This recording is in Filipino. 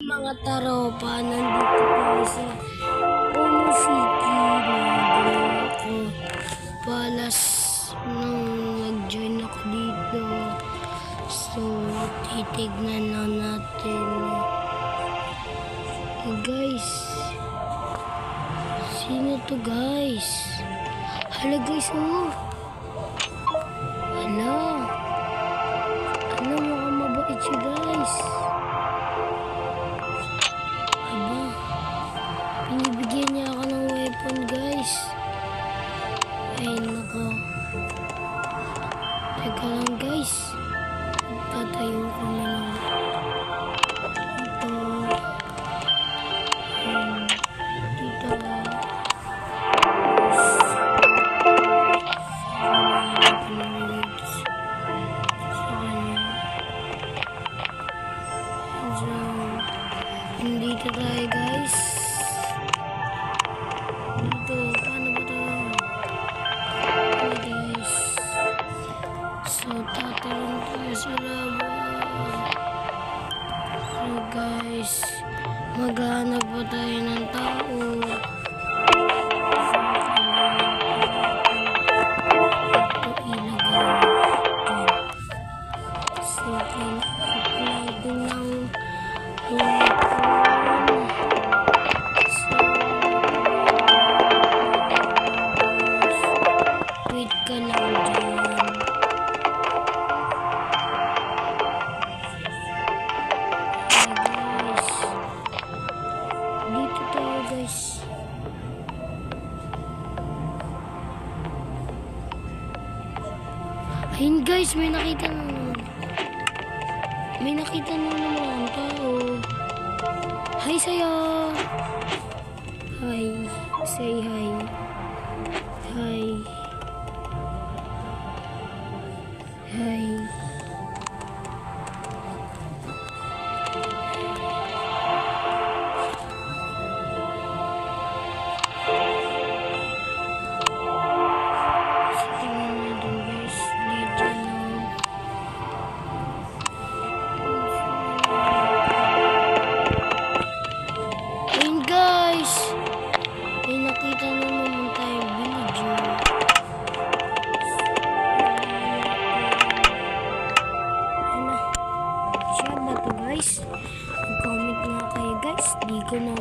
Mga taropa, nandito tayo sa Omo City. Nagano ako palas nung nag-join ako dito. So, titignan na natin. Hey guys, sino to guys? Hala guys, oh. Hala. Hala, mukhang mabait siya guys. Binibigyan niya ako ng weapon guys. Ay nako. Teka lang guys. Tatayo kami ng ito. Dito. Dito tayo guys. Dito, paano ba ito? Guys. So, tatalon tayo sa lava. So, guys, maghanap pa tayo ng tao. Ito ilagay. So, kailangan din ng wait ka lang dyan. Guys, dito tayo guys. Ayun guys, may nakita na naman. May nakita na naman ang tao. Hi sa'yo. Hi. Say hi. Hi. Hi. Tingnan natin guys. Legend ng ayun guys. May nakita na naman tayong villager. Siya ba to guys? Mag-comment nga kayo guys. Di ko na